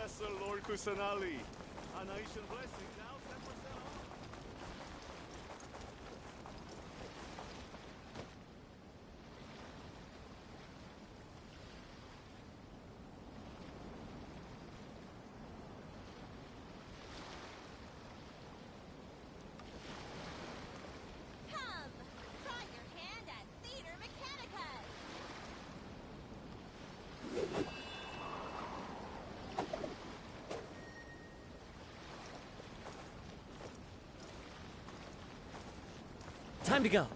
Castle Lord Kusanali. An ancient blessing now 10% off. Come, try your hand at Theater Mechanica. Time to go.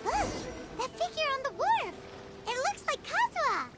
Look, that figure on the wharf. It looks like Kazuha.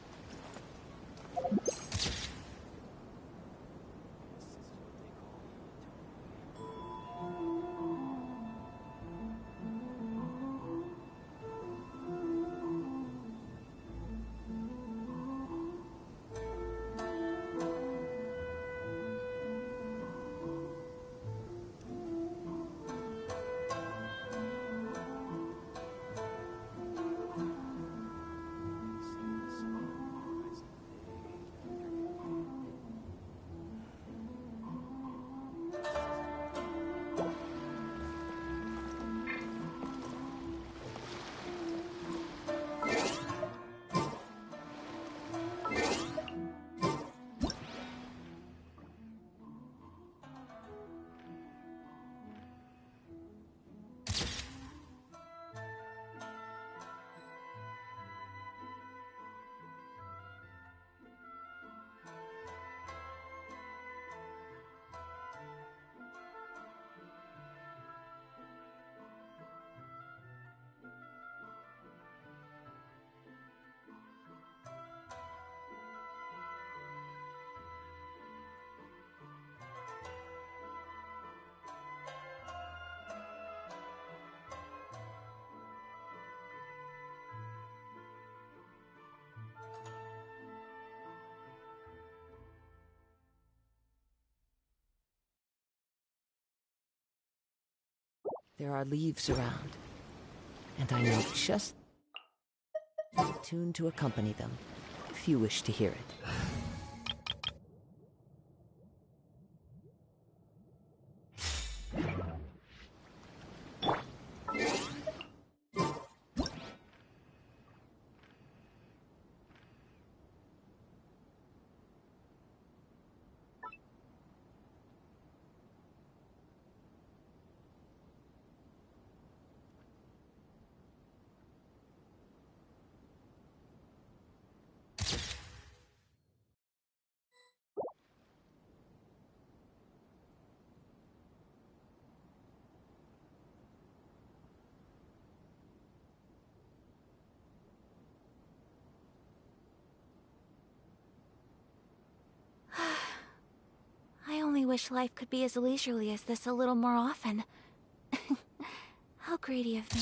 There are leaves around, and I know just the tune to accompany them, if you wish to hear it. I only wish life could be as leisurely as this a little more often. How greedy of me.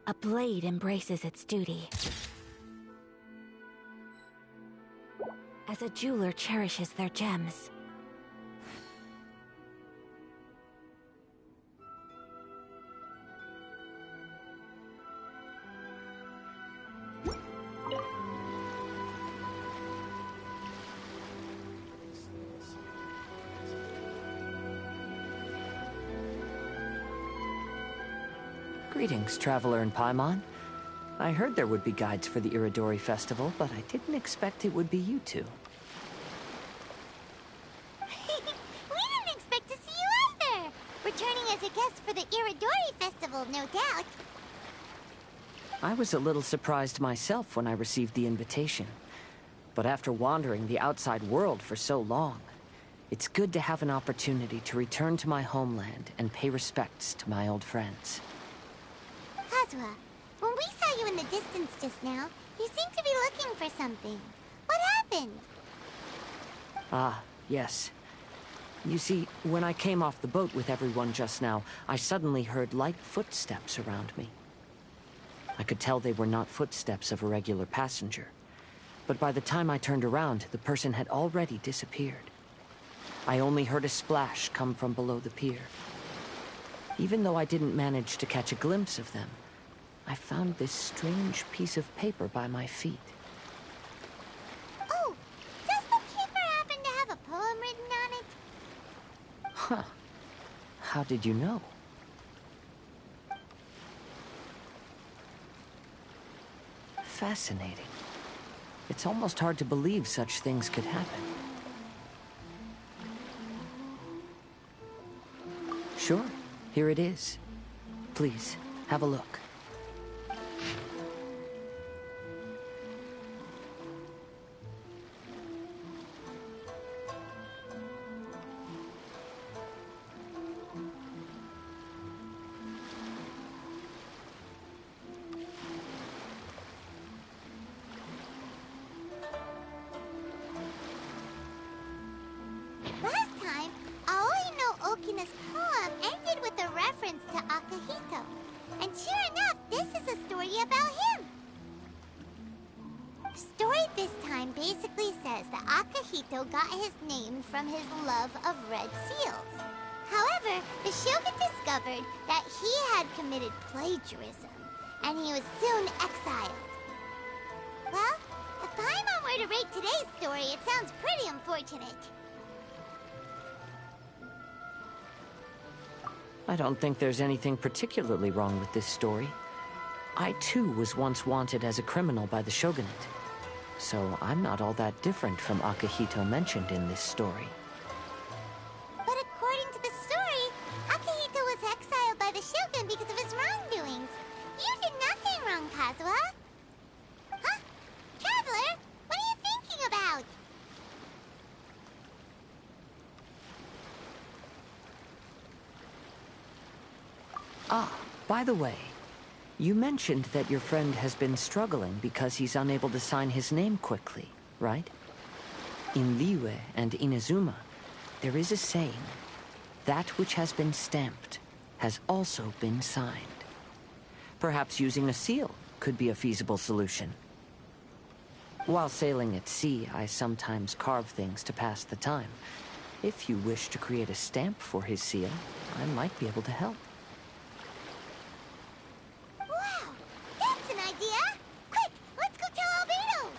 A blade embraces its duty. As a jeweler cherishes their gems. Greetings, traveler in Paimon. I heard there would be guides for the Iridori Festival, but I didn't expect it would be you two. returning as a guest for the Iridori Festival, no doubt. I was a little surprised myself when I received the invitation. But after wandering the outside world for so long, it's good to have an opportunity to return to my homeland and pay respects to my old friends. Kazuha, when we saw you in the distance just now, you seemed to be looking for something. What happened? Ah, yes. You see, when I came off the boat with everyone just now, I suddenly heard light footsteps around me. I could tell they were not footsteps of a regular passenger. But by the time I turned around, the person had already disappeared. I only heard a splash come from below the pier. Even though I didn't manage to catch a glimpse of them, I found this strange piece of paper by my feet. Oh, does the paper happen to have a poem written on it? Huh. How did you know? Fascinating. It's almost hard to believe such things could happen. Sure, here it is. Please, have a look. Last time, Aoi no Okina's poem ended with a reference to Akihito. And sure enough, this is a story about him. The story this time basically says that Akihito got his name from his love of red seals. However, the shogun discovered that he had committed plagiarism, and he was soon exiled. Well, if Paimon were to rate today's story, it sounds pretty unfortunate. I don't think there's anything particularly wrong with this story. I too was once wanted as a criminal by the shogunate. So I'm not all that different from Akihito mentioned in this story. But according to the story, Akihito was exiled by the shogun because of his wrongdoings. You did nothing wrong, Kazuha. Huh? Traveler, what are you thinking about? Ah, by the way, you mentioned that your friend has been struggling because he's unable to sign his name quickly, right? In Liyue and Inazuma, there is a saying, that which has been stamped has also been signed. Perhaps using a seal could be a feasible solution. While sailing at sea, I sometimes carve things to pass the time. If you wish to create a stamp for his seal, I might be able to help. Wow, that's an idea! Quick, let's go tell Albedo!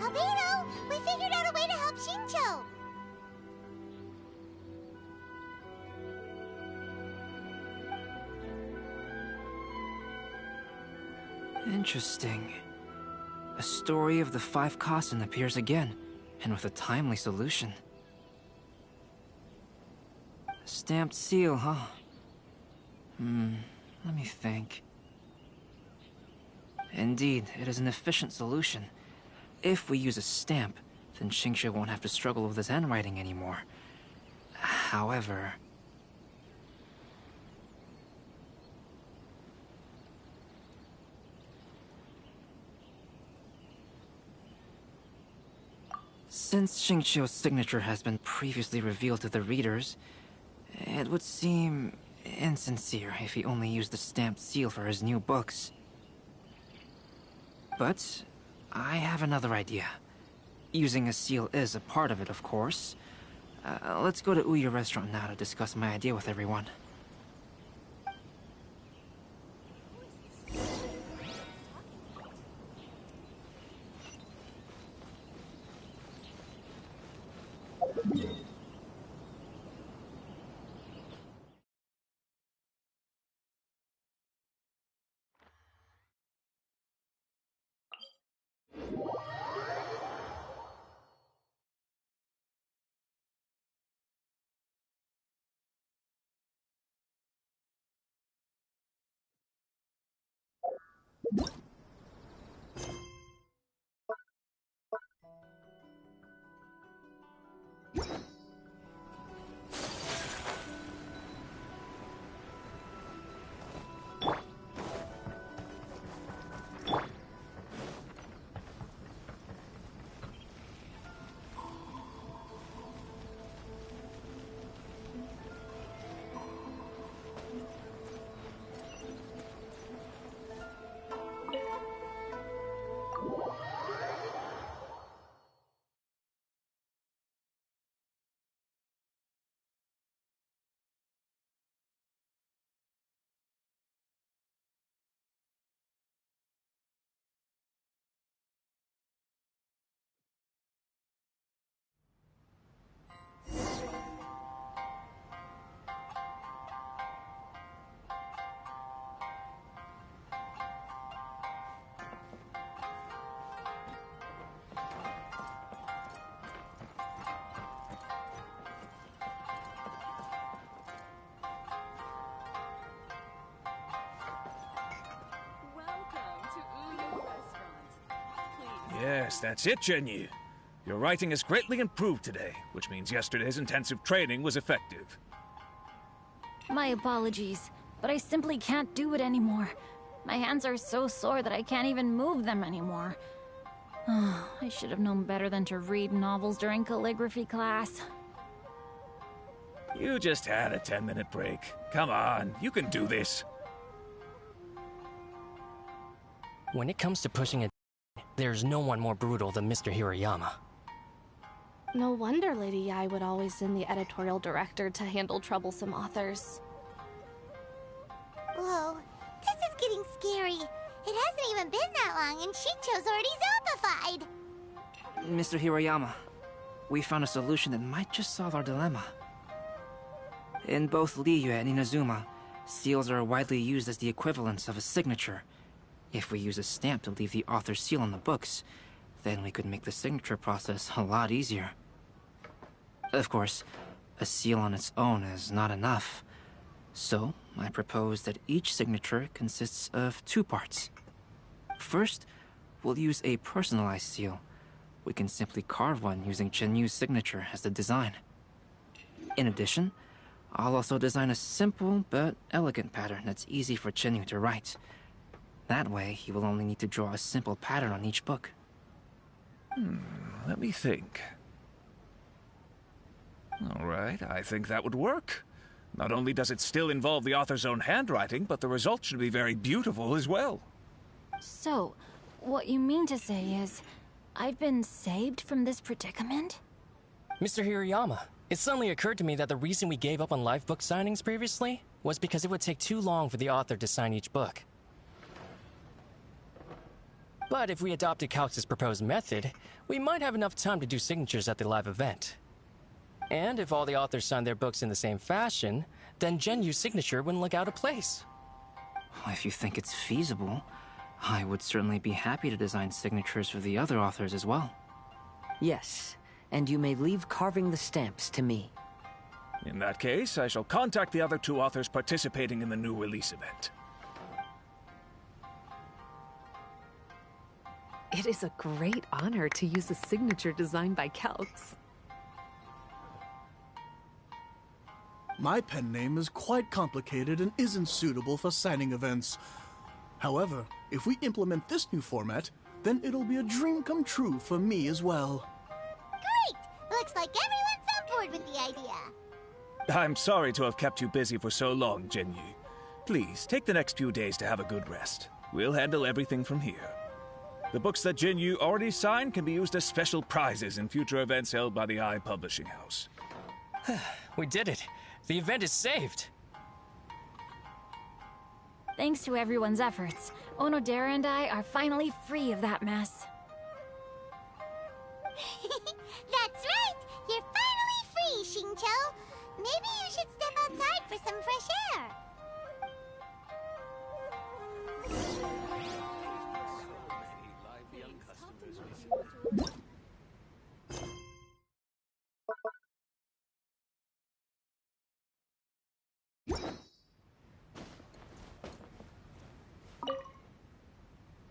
Albedo, we figured out a way to help Shincho! Interesting. A story of the 5 Kasen appears again, and with a timely solution. A stamped seal, huh? Let me think. Indeed, it is an efficient solution. If we use a stamp, then Xingqiu won't have to struggle with his handwriting anymore. However... Since Xingqiu's signature has been previously revealed to the readers, it would seem insincere if he only used the stamped seal for his new books. But I have another idea. Using a seal is a part of it, of course. Let's go to Ouya restaurant now to discuss my idea with everyone. Yes, that's it, Zhenyu. Your writing has greatly improved today, which means yesterday's intensive training was effective. My apologies, but I simply can't do it anymore. My hands are so sore that I can't even move them anymore. I should have known better than to read novels during calligraphy class. You just had a 10-minute break. Come on, you can do this. When it comes to pushing it, there's no one more brutal than Mr. Hirayama. No wonder Lady Yai would always send the editorial director to handle troublesome authors. Whoa, this is getting scary. It hasn't even been that long and Xingqiu's already zombified. Mr. Hirayama, we found a solution that might just solve our dilemma. In both Liyue and Inazuma, seals are widely used as the equivalents of a signature. If we use a stamp to leave the author's seal on the books, then we could make the signature process a lot easier. Of course, a seal on its own is not enough. So, I propose that each signature consists of two parts. First, we'll use a personalized seal. We can simply carve one using Chenyu's signature as the design. In addition, I'll also design a simple but elegant pattern that's easy for Chenyu to write. That way, he will only need to draw a simple pattern on each book. Let me think. All right, I think that would work. Not only does it still involve the author's own handwriting, but the result should be very beautiful as well. So, what you mean to say is, I've been saved from this predicament? Mr. Hirayama, it suddenly occurred to me that the reason we gave up on live book signings previously was because it would take too long for the author to sign each book. But if we adopted Calx's proposed method, we might have enough time to do signatures at the live event. And if all the authors signed their books in the same fashion, then Genyu's signature wouldn't look out of place. If you think it's feasible, I would certainly be happy to design signatures for the other authors as well. Yes, and you may leave carving the stamps to me. In that case, I shall contact the other two authors participating in the new release event. It is a great honor to use a signature designed by Celts. My pen name is quite complicated and isn't suitable for signing events. However, if we implement this new format, then it'll be a dream come true for me as well. Great! Looks like everyone's on board with the idea. I'm sorry to have kept you busy for so long, Genyu. Please, take the next few days to have a good rest. We'll handle everything from here. The books that Genyu already signed can be used as special prizes in future events held by the I Publishing House. We did it. The event is saved. Thanks to everyone's efforts, Onodera and I are finally free of that mess. That's right! You're finally free, Xingqiu! Maybe you should step outside for some fresh air.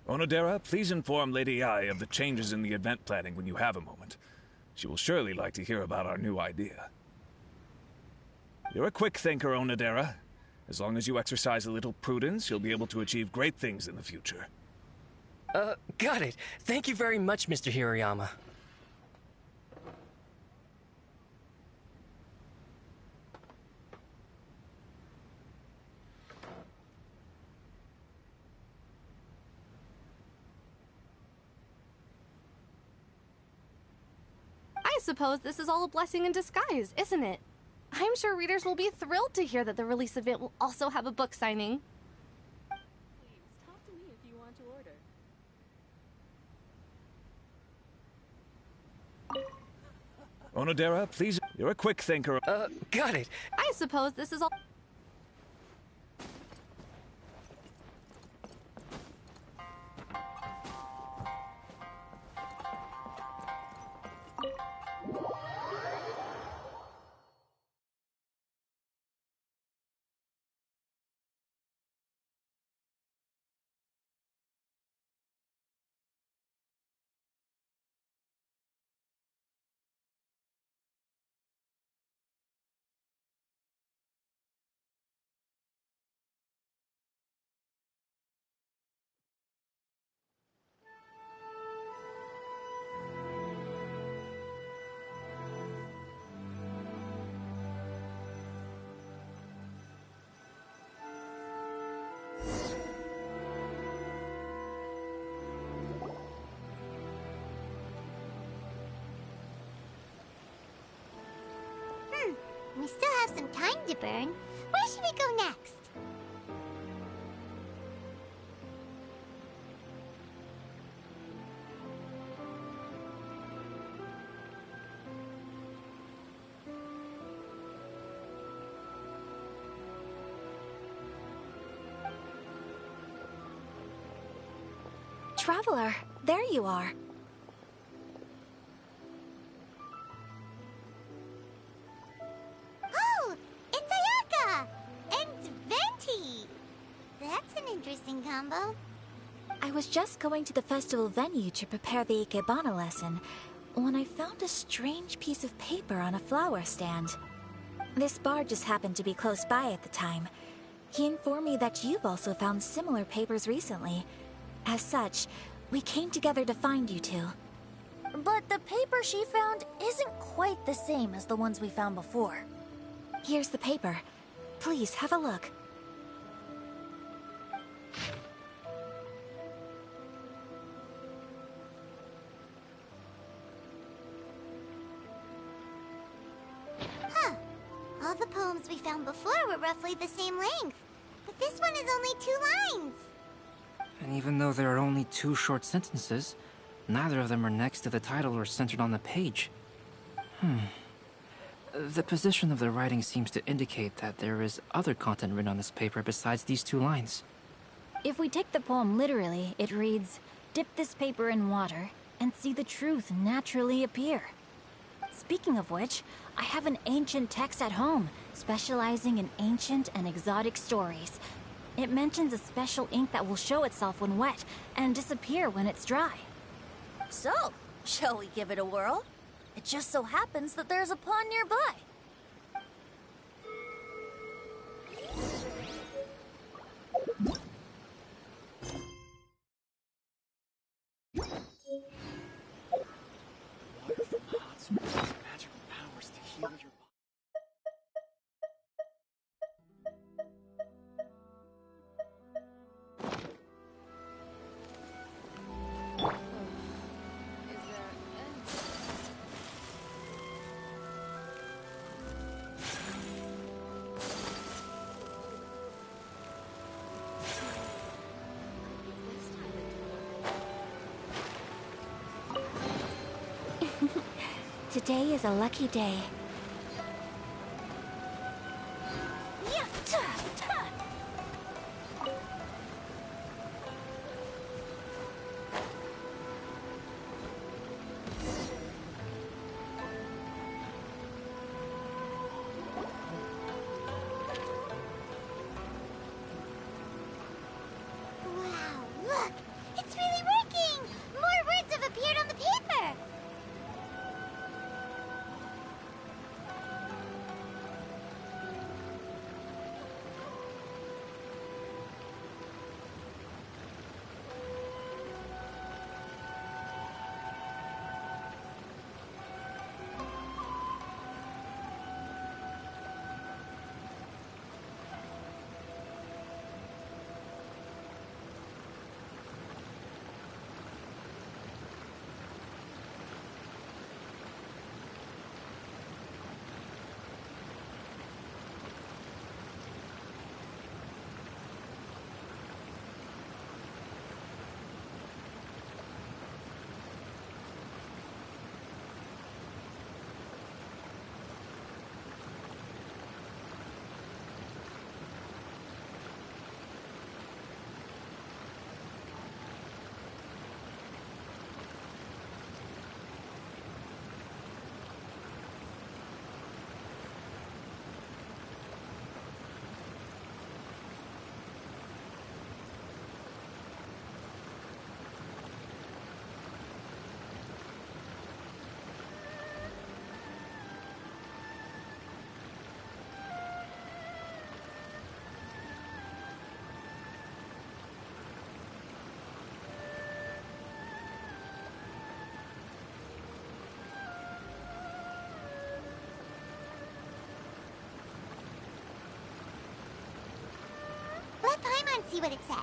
Onodera, please inform Lady Ai of the changes in the event planning when you have a moment. She will surely like to hear about our new idea. You're a quick thinker, Onodera. As long as you exercise a little prudence, you'll be able to achieve great things in the future. Got it. Thank you very much, Mr. Hirayama. I suppose this is all a blessing in disguise, isn't it? I'm sure readers will be thrilled to hear that the release event will also have a book signing. Please, talk to me if you want to order. Onodera, please. You're a quick thinker. Got it. I suppose this is all... We still have some time to burn. Where should we go next? Traveler, there you are. Oh, it's Ayaka! And Venti! That's an interesting combo. I was just going to the festival venue to prepare the Ikebana lesson when I found a strange piece of paper on a flower stand. This bard just happened to be close by at the time. He informed me that you've also found similar papers recently. As such, we came together to find you two. But the paper she found isn't quite the same as the ones we found before. Here's the paper. Please, have a look. Huh. All the poems we found before were roughly the same length. But this one is only 2 lines. And even though there are only 2 short sentences, neither of them are next to the title or centered on the page. The position of the writing seems to indicate that there is other content written on this paper besides these 2 lines. If we take the poem literally, it reads, "Dip this paper in water and see the truth naturally appear." Speaking of which, I have an ancient text at home, specializing in ancient and exotic stories. It mentions a special ink that will show itself when wet and disappear when it's dry. So, shall we give it a whirl? It just so happens that there's a pond nearby. Water from the hot springs has magical powers to heal your body. Today is a lucky day. Wow, look! It's really working! More words have appeared on the paper! Let Paimon see what it says.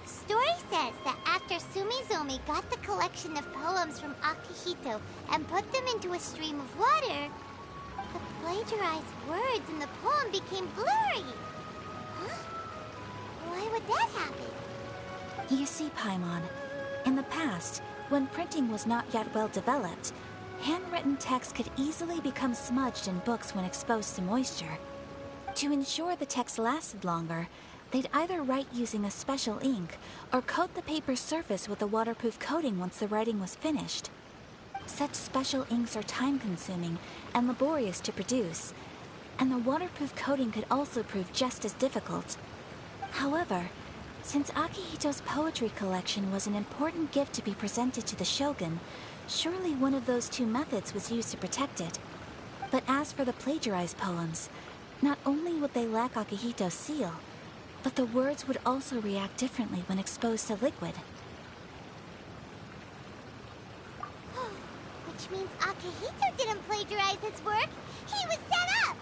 Story says that after Sumizomi got the collection of poems from Akihito and put them into a stream of water, the plagiarized words in the poem became blurry. Huh? Why would that happen? You see, Paimon, in the past, when printing was not yet well developed, handwritten text could easily become smudged in books when exposed to moisture. To ensure the text lasted longer, they'd either write using a special ink or coat the paper's surface with a waterproof coating once the writing was finished. Such special inks are time-consuming and laborious to produce, and the waterproof coating could also prove just as difficult. However, since Akihito's poetry collection was an important gift to be presented to the shogun, surely one of those two methods was used to protect it. But as for the plagiarized poems, not only would they lack Akihito's seal, but the words would also react differently when exposed to liquid. Which means Akihito didn't plagiarize his work. He was set up!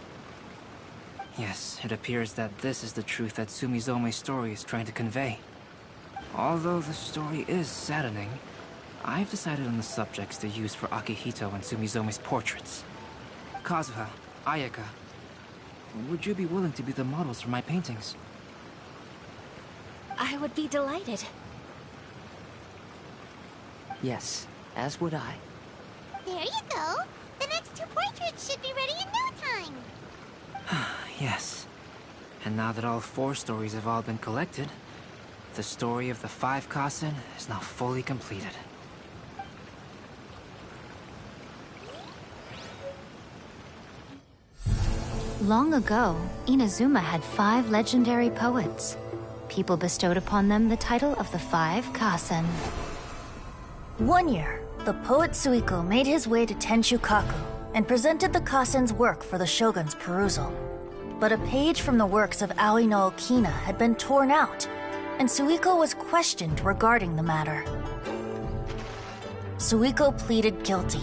Yes, it appears that this is the truth that Sumizome's story is trying to convey. Although the story is saddening, I've decided on the subjects to use for Akihito and Sumizome's portraits. Kazuha, Ayaka, would you be willing to be the models for my paintings? I would be delighted. Yes, as would I. There you go. The next 2 portraits should be ready in no time. Yes. And now that all 4 stories have all been collected, the story of the 5 Kasen is now fully completed. Long ago, Inazuma had 5 legendary poets. People bestowed upon them the title of the 5 Kasen. One year, the poet Suiko made his way to Tenshukaku and presented the Kasen's work for the shogun's perusal. But a page from the works of Aoi no Okina had been torn out, and Suiko was questioned regarding the matter. Suiko pleaded guilty.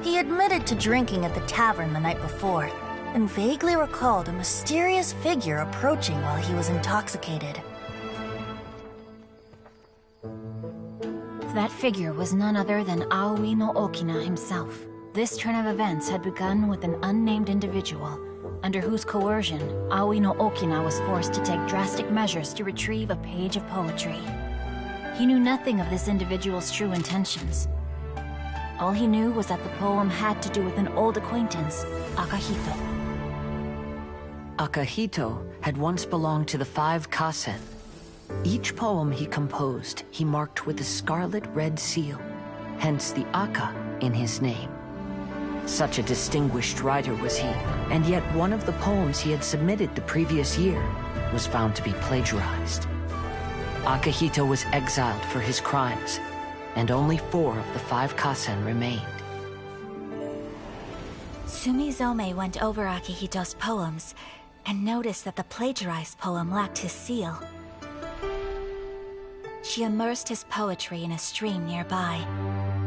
He admitted to drinking at the tavern the night before, and vaguely recalled a mysterious figure approaching while he was intoxicated. That figure was none other than Aoi no Okina himself. This turn of events had begun with an unnamed individual, under whose coercion, Aoi no Okina was forced to take drastic measures to retrieve a page of poetry. He knew nothing of this individual's true intentions. All he knew was that the poem had to do with an old acquaintance, Akahito. Akahito had once belonged to the 5 Kasen. Each poem he composed, he marked with a scarlet red seal, hence the Aka in his name. Such a distinguished writer was he, and yet one of the poems he had submitted the previous year was found to be plagiarized. Akahito was exiled for his crimes, and only 4 of the 5 Kasen remained. Sumizome went over Akihito's poems and noticed that the plagiarized poem lacked his seal. She immersed his poetry in a stream nearby,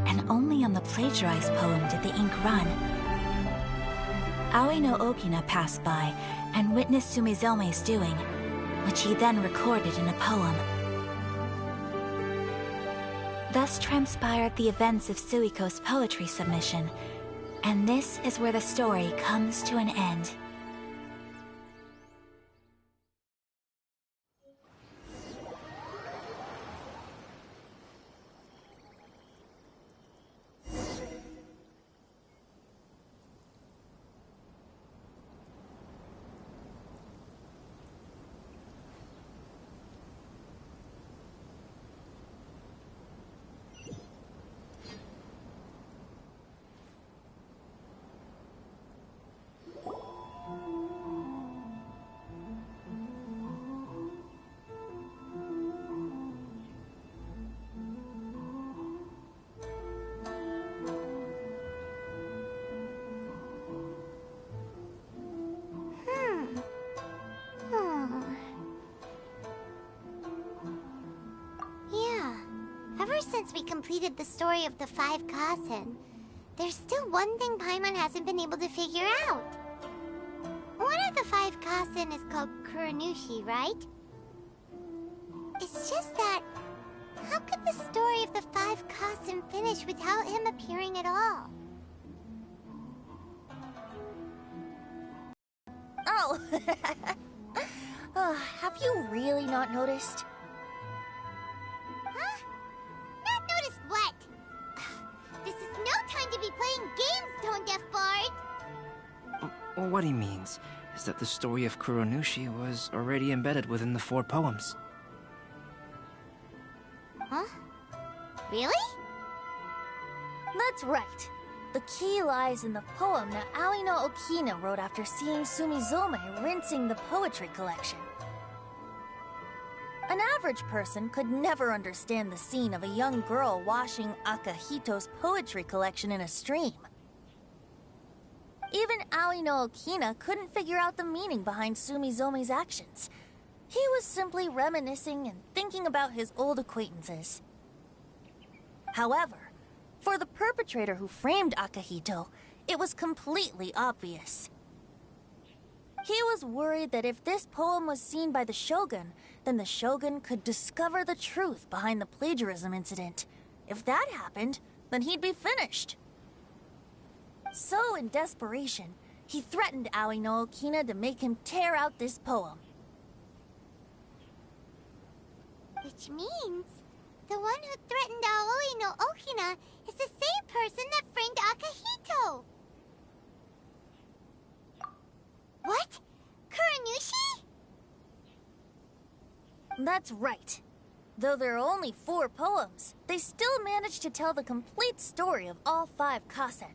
and only on the plagiarized poem did the ink run. Aoi no Okina passed by and witnessed Sumizome's doing, which he then recorded in a poem. Thus transpired the events of Suiko's poetry submission, and this is where the story comes to an end. Since we completed the story of the 5 Kasen, there's still one thing Paimon hasn't been able to figure out. One of the 5 Kasen is called Kuronushi, right? It's just that, how could the story of the 5 Kasen finish without him appearing at all? Oh! Have you really not noticed? What? This is no time to be playing games, Tone Deaf Bard! Well, what he means is that the story of Kuronushi was already embedded within the 4 poems. Huh? Really? That's right. The key lies in the poem that Aoi no Okina wrote after seeing Sumizome rinsing the poetry collection. An average person could never understand the scene of a young girl washing Akahito's poetry collection in a stream. Even Aoi no Okina couldn't figure out the meaning behind Sumizome's actions. He was simply reminiscing and thinking about his old acquaintances. However, for the perpetrator who framed Akahito, it was completely obvious. He was worried that if this poem was seen by the Shogun, then the Shogun could discover the truth behind the plagiarism incident. If that happened, then he'd be finished. So, in desperation, he threatened Aoi no Okina to make him tear out this poem. Which means the one who threatened Aoi no Okina is the same person that framed Akihito. What? Kuranushi? That's right. Though there are only 4 poems, they still managed to tell the complete story of all 5 kasen.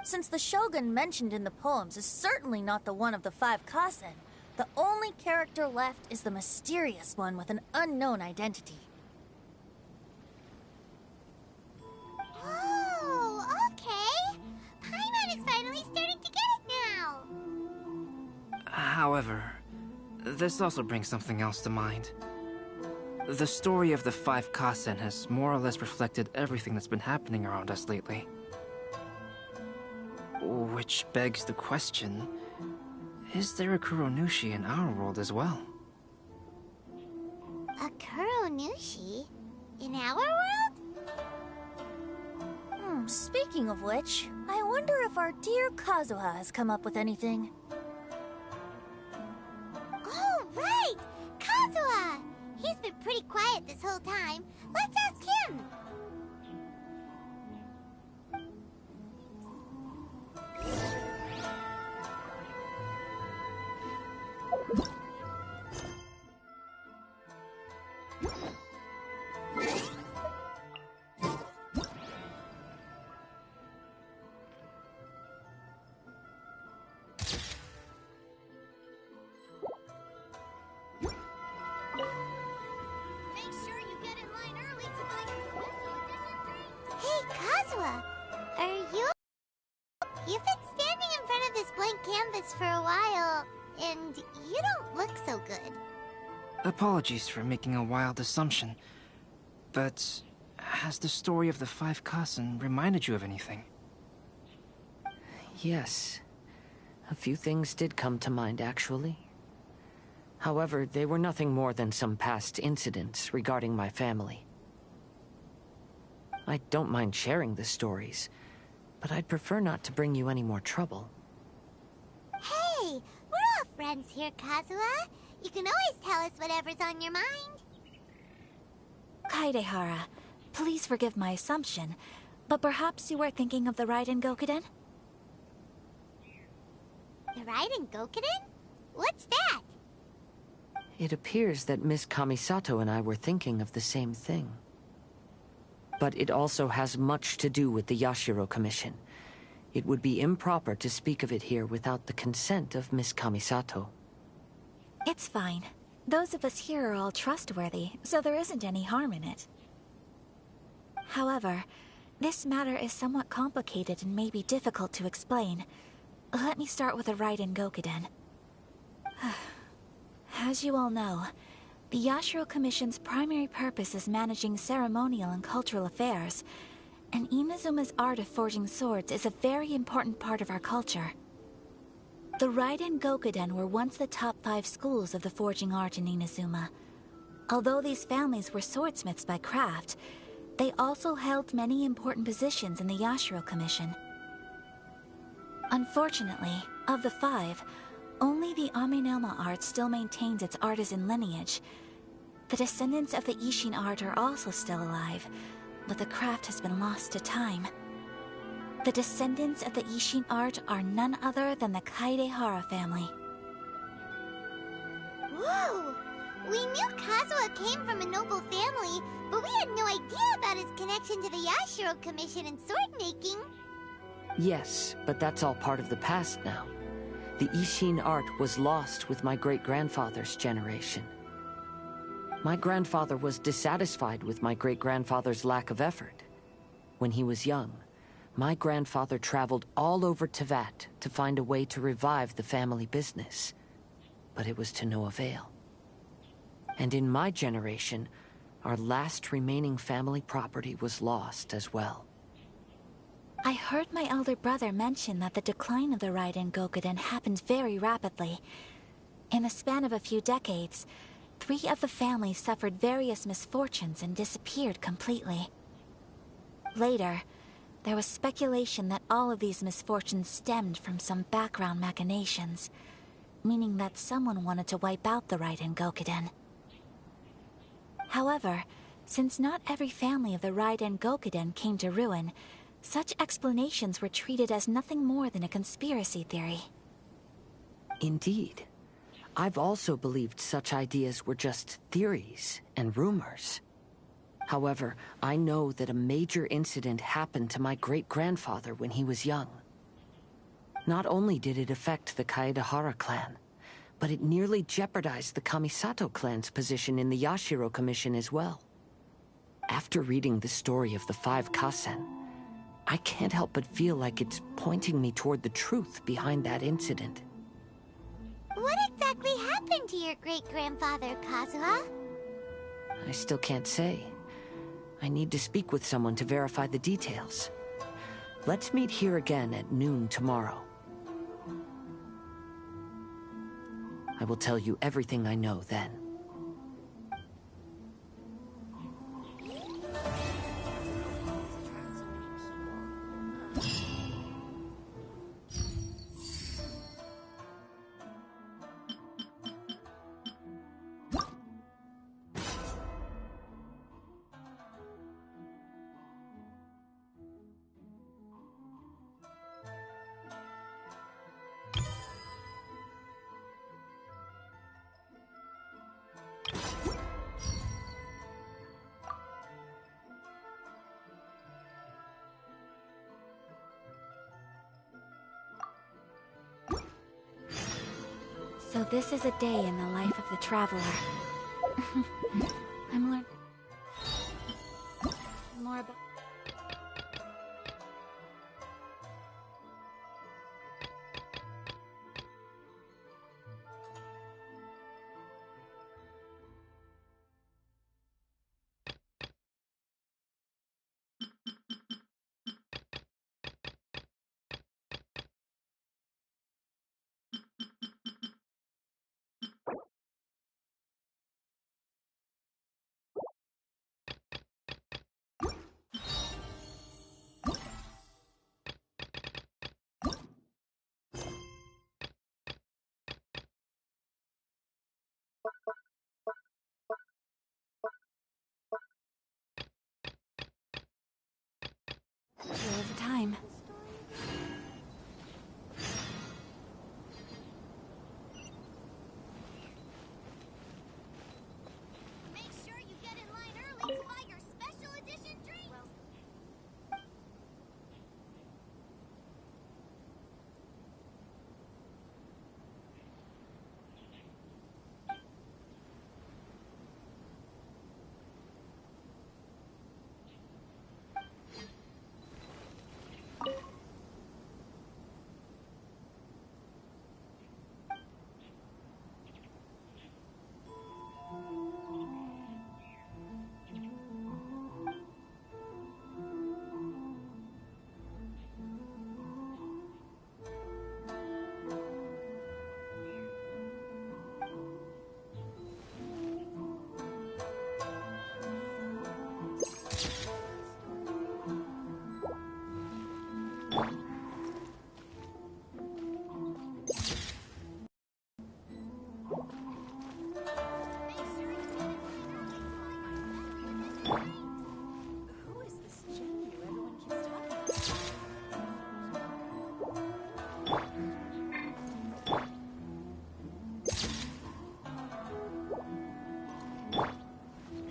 Since the shogun mentioned in the poems is certainly not the one of the 5 kasen, the only character left is the mysterious one with an unknown identity. Oh, okay. Paimon is finally starting to get it now. However, this also brings something else to mind. The story of the 5 kasen has more or less reflected everything that's been happening around us lately. Which begs the question, is there a Kuronushi in our world as well? A Kuronushi? In our world? Speaking of which, I wonder if our dear Kazuha has come up with anything. Oh, right! Kazuha! He's been pretty quiet this whole time. Let's ask him! You've been standing in front of this blank canvas for a while, and you don't look so good. Apologies for making a wild assumption, but has the story of the 5 kasen reminded you of anything? Yes. A few things did come to mind, actually. However, they were nothing more than some past incidents regarding my family. I don't mind sharing the stories, but I'd prefer not to bring you any more trouble. Hey, we're all friends here, Kazuha. You can always tell us whatever's on your mind. Kaidehara, please forgive my assumption, but perhaps you were thinking of the Raiden Gokuden? The Raiden Gokuden? What's that? It appears that Miss Kamisato and I were thinking of the same thing. But it also has much to do with the Yashiro Commission. It would be improper to speak of it here without the consent of Miss Kamisato. It's fine. Those of us here are all trustworthy, so there isn't any harm in it. However, this matter is somewhat complicated and may be difficult to explain. Let me start with the Raiden Gokuden. As you all know, the Yashiro Commission's primary purpose is managing ceremonial and cultural affairs, and Inazuma's art of forging swords is a very important part of our culture. The Raiden Gokuden were once the top 5 schools of the forging art in Inazuma. Although these families were swordsmiths by craft, they also held many important positions in the Yashiro Commission. Unfortunately, of the 5, only the Amenoma art still maintains its artisan lineage. The descendants of the Ishin art are also still alive, but the craft has been lost to time. The descendants of the Ishin art are none other than the Kaidehara family. Whoa! We knew Kazuha came from a noble family, but we had no idea about his connection to the Yashiro Commission and sword making. Yes, but that's all part of the past now. The Ishin art was lost with my great-grandfather's generation. My grandfather was dissatisfied with my great-grandfather's lack of effort. When he was young, my grandfather traveled all over Teyvat to find a way to revive the family business. But it was to no avail. And in my generation, our last remaining family property was lost as well. I heard my elder brother mention that the decline of the Raiden Gokuden happened very rapidly. In the span of a few decades, 3 of the families suffered various misfortunes and disappeared completely. Later, there was speculation that all of these misfortunes stemmed from some background machinations, meaning that someone wanted to wipe out the Raiden Gokuden. However, since not every family of the Raiden Gokuden came to ruin, such explanations were treated as nothing more than a conspiracy theory. Indeed. I've also believed such ideas were just theories and rumors. However, I know that a major incident happened to my great-grandfather when he was young. Not only did it affect the Kaedahara clan, but it nearly jeopardized the Kamisato clan's position in the Yashiro Commission as well. After reading the story of the 5 Kasen, I can't help but feel like it's pointing me toward the truth behind that incident. What exactly happened to your great-grandfather, Kazuha? I still can't say. I need to speak with someone to verify the details. Let's meet here again at noon tomorrow. I will tell you everything I know then. So this is a day in the life of the traveler. I'm learning more about... Here's the time. Make sure you get in line early to buy your special edition drinks.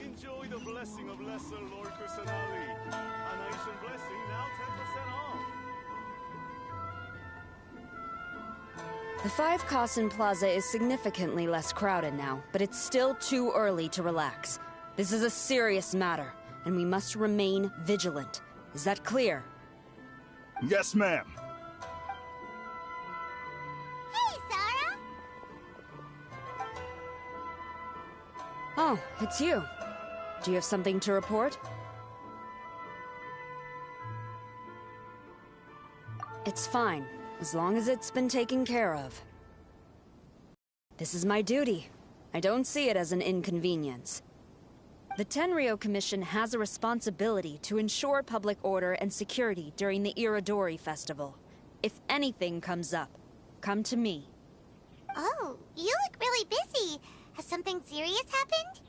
Enjoy the blessing of Lesser Lord Kusanagi. A nice and blessing, now 10% off. The 5 Kasen Plaza is significantly less crowded now, but it's still too early to relax. This is a serious matter, and we must remain vigilant. Is that clear? Yes, ma'am. Hey, Sarah! Oh, it's you. Do you have something to report? It's fine, as long as it's been taken care of. This is my duty. I don't see it as an inconvenience. The Tenryo Commission has a responsibility to ensure public order and security during the Irodori Festival. If anything comes up, come to me. Oh, you look really busy. Has something serious happened?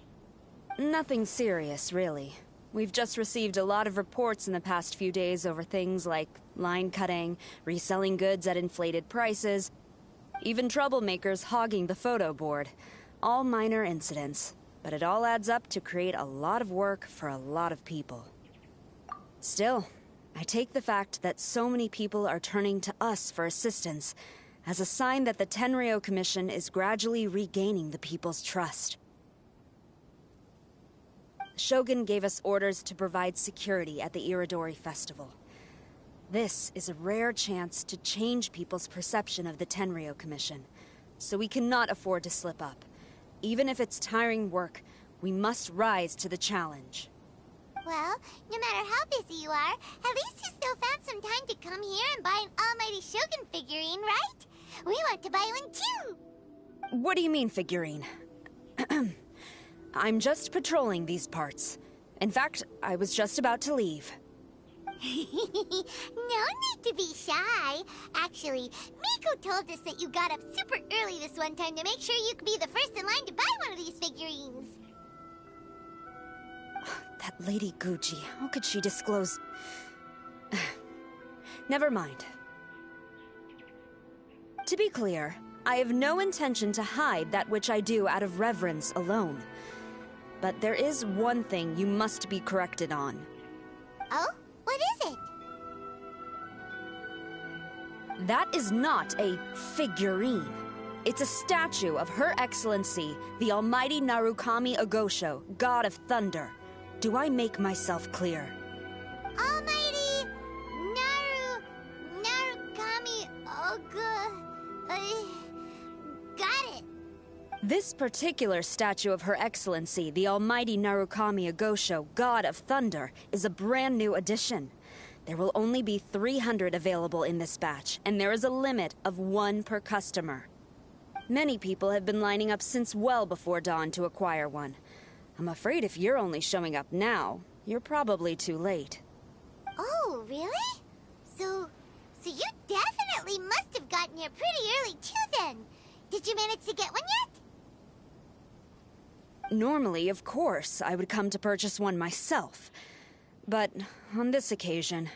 Nothing serious, really. We've just received a lot of reports in the past few days over things like line cutting, reselling goods at inflated prices, even troublemakers hogging the photo board. All minor incidents, but it all adds up to create a lot of work for a lot of people. Still, I take the fact that so many people are turning to us for assistance as a sign that the Tenryou Commission is gradually regaining the people's trust. The Shogun gave us orders to provide security at the Iridori Festival. This is a rare chance to change people's perception of the Tenryou Commission, so we cannot afford to slip up. Even if it's tiring work, we must rise to the challenge. Well, no matter how busy you are, at least you still found some time to come here and buy an Almighty Shogun figurine, right? We want to buy one too! What do you mean, figurine? I'm just patrolling these parts. In fact, I was just about to leave. No need to be shy. Actually, Miko told us that you got up super early this one time to make sure you could be the first in line to buy one of these figurines. That Lady Gucci, how could she disclose... Never mind. To be clear, I have no intention to hide that which I do out of reverence alone. But there is one thing you must be corrected on. Oh? What is it? That is not a figurine. It's a statue of Her Excellency, the Almighty Narukami Agosho, God of Thunder. Do I make myself clear? Almighty Narukami got it. This particular statue of Her Excellency, the Almighty Narukami Agosho, God of Thunder, is a brand new addition. There will only be 300 available in this batch, and there is a limit of 1 per customer. Many people have been lining up since well before dawn to acquire one. I'm afraid if you're only showing up now, you're probably too late. Oh, really? So you definitely must have gotten here pretty early too then. Did you manage to get one yet? Normally, of course, I would come to purchase one myself. But on this occasion,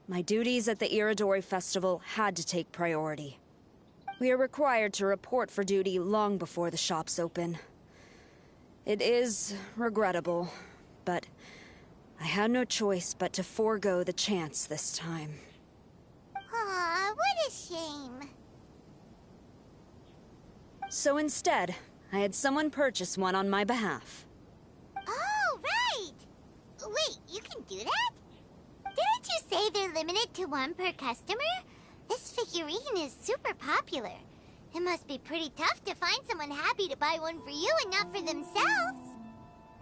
my duties at the Iridori Festival had to take priority. We are required to report for duty long before the shops open. It is regrettable, but I had no choice but to forego the chance this time. Aw, what a shame. So instead, I had someone purchase one on my behalf. Oh, right! Wait, you can do that? Didn't you say they're limited to 1 per customer? This figurine is super popular. It must be pretty tough to find someone happy to buy one for you and not for themselves.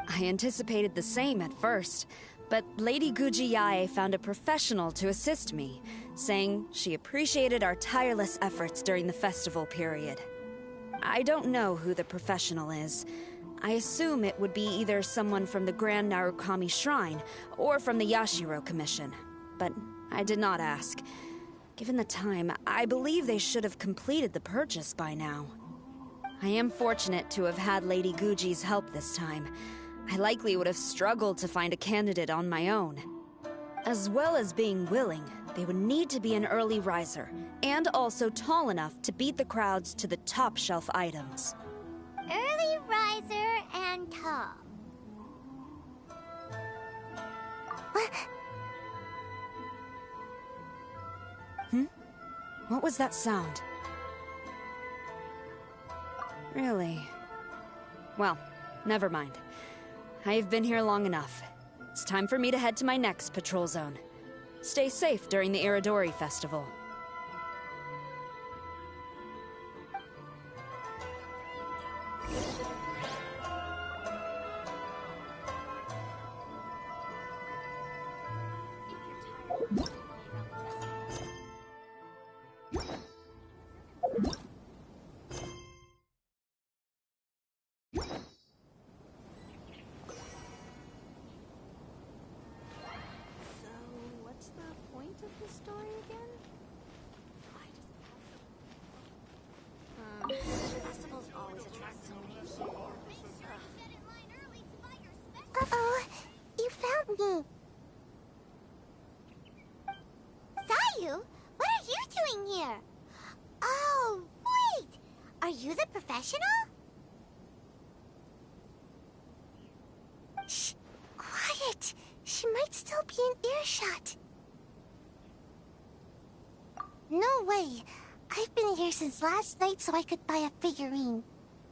I anticipated the same at first, but Lady Gujiyae found a professional to assist me, saying she appreciated our tireless efforts during the festival period. I don't know who the professional is. I assume it would be either someone from the Grand Narukami Shrine or from the Yashiro Commission, but I did not ask. Given the time, I believe they should have completed the purchase by now. I am fortunate to have had Lady Guji's help this time. I likely would have struggled to find a candidate on my own. As well as being willing, they would need to be an early riser, and also tall enough to beat the crowds to the top shelf items. Early riser and tall. What was that sound? Really? Well, never mind. I have been here long enough. It's time for me to head to my next patrol zone. Stay safe during the Iridori Festival. Festivals always attract so many people. Make sure you get in line early to buy you the professional? Shh! Quiet! She might still be in earshot. No way! I've been here since last night so I could buy a figurine.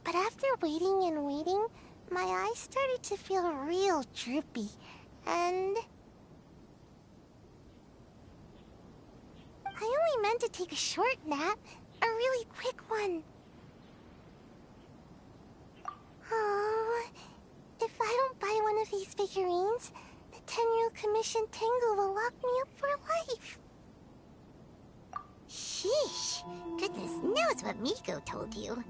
But after waiting and waiting, my eyes started to feel real droopy. And... I only meant to take a short nap. A really quick one. Oh... If I don't buy one of these figurines, the Tenryou Commission Tengu will lock me up for life. Sheesh. Goodness knows what Miko told you.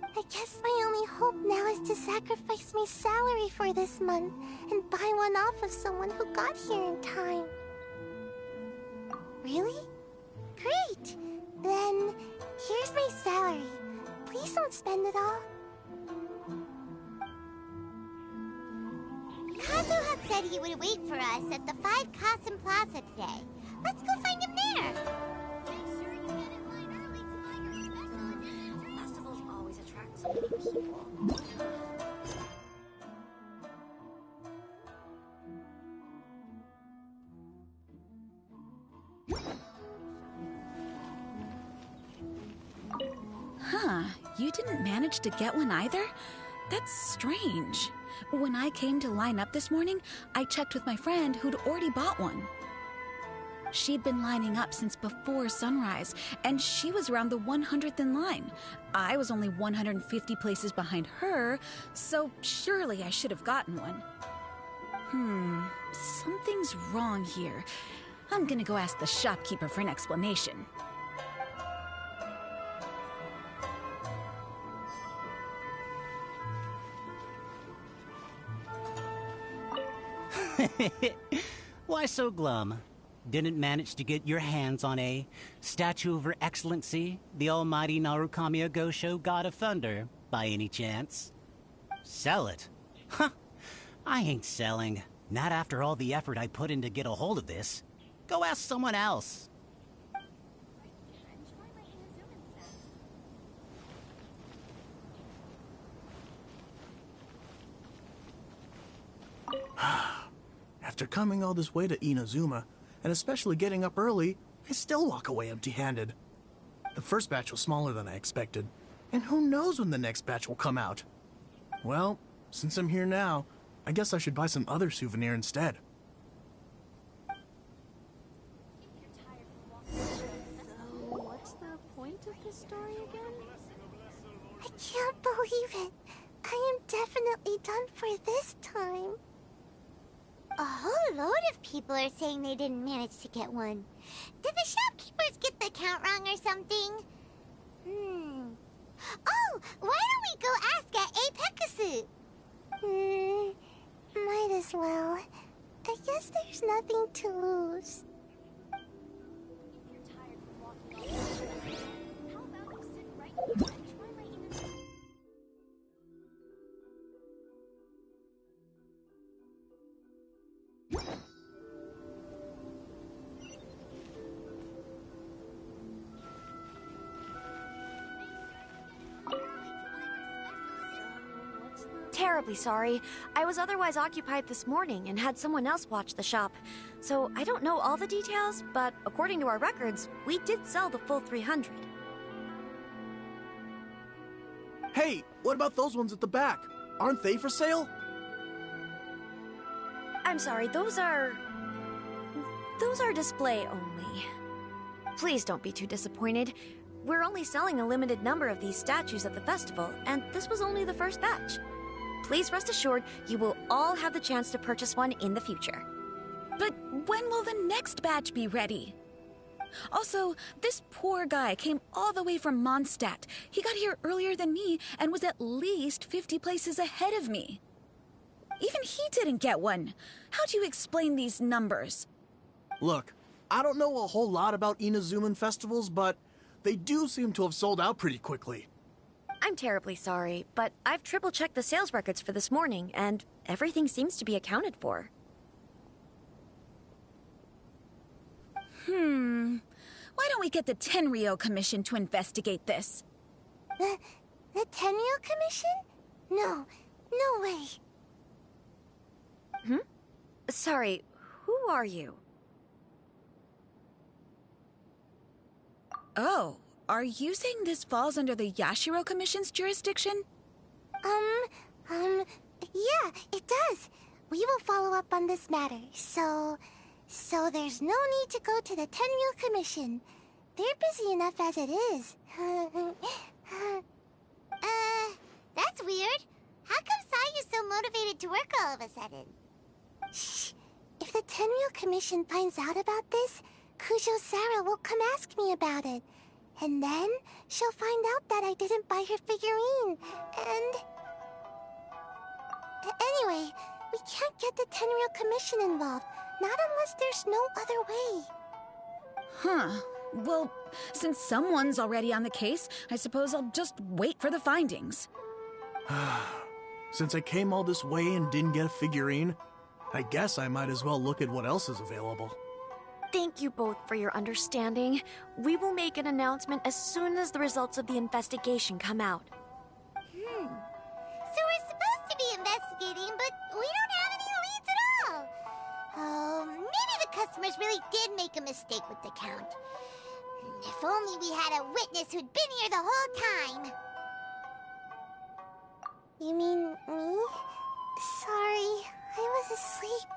I guess my only hope now is to sacrifice my salary for this month and buy one off of someone who got here in time. Really? Great! Then, here's my salary. Please don't spend it all. Kazuha said he would wait for us at the 5 Kasen Plaza today. Let's go find him there! Make sure you get in line early to buy your special. Festivals always attract so many people. Huh, you didn't manage to get one either? That's strange. When I came to line up this morning, I checked with my friend who'd already bought one. She'd been lining up since before sunrise, and she was around the 100th in line. I was only 150 places behind her, so surely I should have gotten one. Something's wrong here. I'm gonna go ask the shopkeeper for an explanation. Why so glum? Didn't manage to get your hands on a statue of Her Excellency, the almighty Narukami Agosho, God of Thunder, by any chance? Sell it? Huh! I ain't selling. Not after all the effort I put in to get a hold of this. Go ask someone else. After coming all this way to Inazuma, and especially getting up early, I still walk away empty-handed. The first batch was smaller than I expected, and who knows when the next batch will come out. Well, since I'm here now, I guess I should buy some other souvenir instead. What's the point of this story again? I can't believe it. I am definitely done for this time. A whole load of people are saying they didn't manage to get one. Did the shopkeepers get the count wrong or something? Oh, why don't we go ask at Apekasu? Might as well. I guess there's nothing to lose. How about you sit right here and try my Inazuma? Terribly sorry. I was otherwise occupied this morning and had someone else watch the shop. So I don't know all the details, but according to our records, we did sell the full 300. Hey, what about those ones at the back? Aren't they for sale? I'm sorry, those are display only. Please don't be too disappointed. We're only selling a limited number of these statues at the festival, and this was only the first batch. Please rest assured, you will all have the chance to purchase one in the future. But when will the next batch be ready? Also, this poor guy came all the way from Mondstadt. He got here earlier than me and was at least 50 places ahead of me. Even he didn't get one. How do you explain these numbers? Look, I don't know a whole lot about Inazuman festivals, but they do seem to have sold out pretty quickly. I'm terribly sorry, but I've triple-checked the sales records for this morning, and everything seems to be accounted for. Why don't we get the Tenryou Commission to investigate this? The Tenryou Commission? No, no way. Sorry, who are you? Oh, are you saying this falls under the Yashiro Commission's jurisdiction? Yeah, it does. We will follow up on this matter, so there's no need to go to the Tenryou Commission. They're busy enough as it is. That's weird. How come Sayu's so motivated to work all of a sudden? Shh. If the Tenryou Commission finds out about this, Kujo Sarah will come ask me about it. And then she'll find out that I didn't buy her figurine. And... Anyway, we can't get the Tenryou Commission involved. Not unless there's no other way. Huh. Well, since someone's already on the case, I suppose I'll just wait for the findings. Since I came all this way and didn't get a figurine, I guess I might as well look at what else is available. Thank you both for your understanding. We will make an announcement as soon as the results of the investigation come out. So we're supposed to be investigating, but we don't have any leads at all. Oh, maybe the customers really did make a mistake with the count. If only we had a witness who'd been here the whole time. You mean me? Sorry, I was asleep.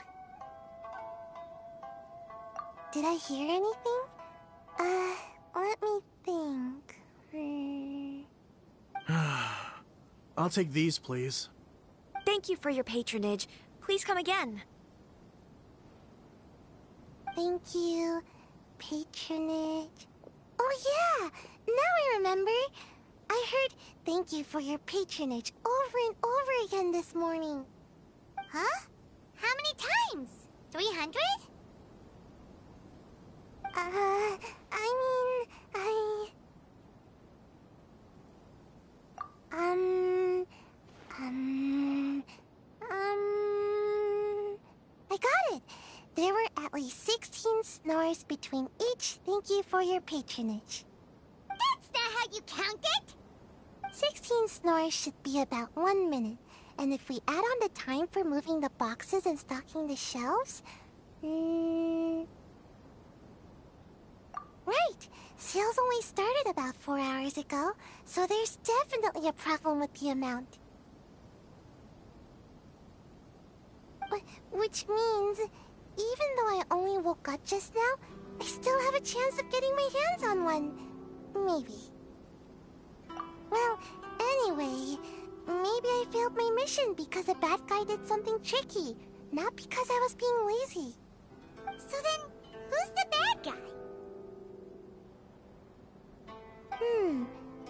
Did I hear anything? Let me think. I'll take these, please. Thank you for your patronage. Please come again. Thank you. Patronage. Oh yeah! Now I remember. I heard thank you for your patronage over and over again this morning. Huh? How many times? 300? I got it. There were at least 16 snores between each thank you for your patronage. That's not how you count it! 16 snores should be about 1 minute. And if we add on the time for moving the boxes and stocking the shelves... Right! Sales only started about 4 hours ago, so there's definitely a problem with the amount. Which means, even though I only woke up just now, I still have a chance of getting my hands on one. Maybe. Well, anyway, maybe I failed my mission because the bad guy did something tricky, not because I was being lazy. So then, who's the bad guy?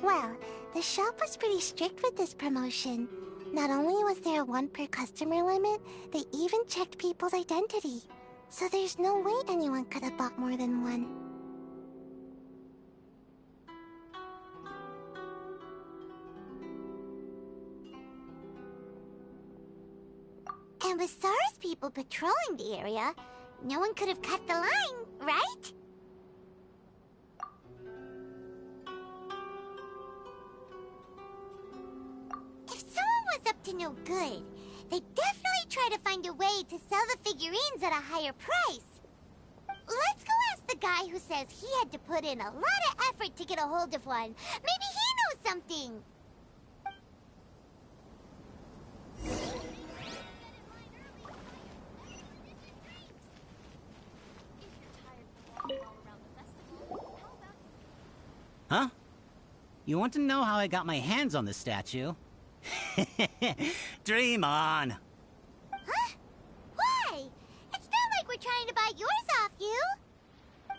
Well, the shop was pretty strict with this promotion. Not only was there a 1 per customer limit, they even checked people's identity. So there's no way anyone could have bought more than one. And with SARS people patrolling the area, no one could have cut the line, right? If someone was up to no good, they'd definitely try to find a way to sell the figurines at a higher price. Let's go ask the guy who says he had to put in a lot of effort to get a hold of one. Maybe he knows something. Huh? You want to know how I got my hands on the statue? Dream on! Huh? Why? It's not like we're trying to buy yours off you.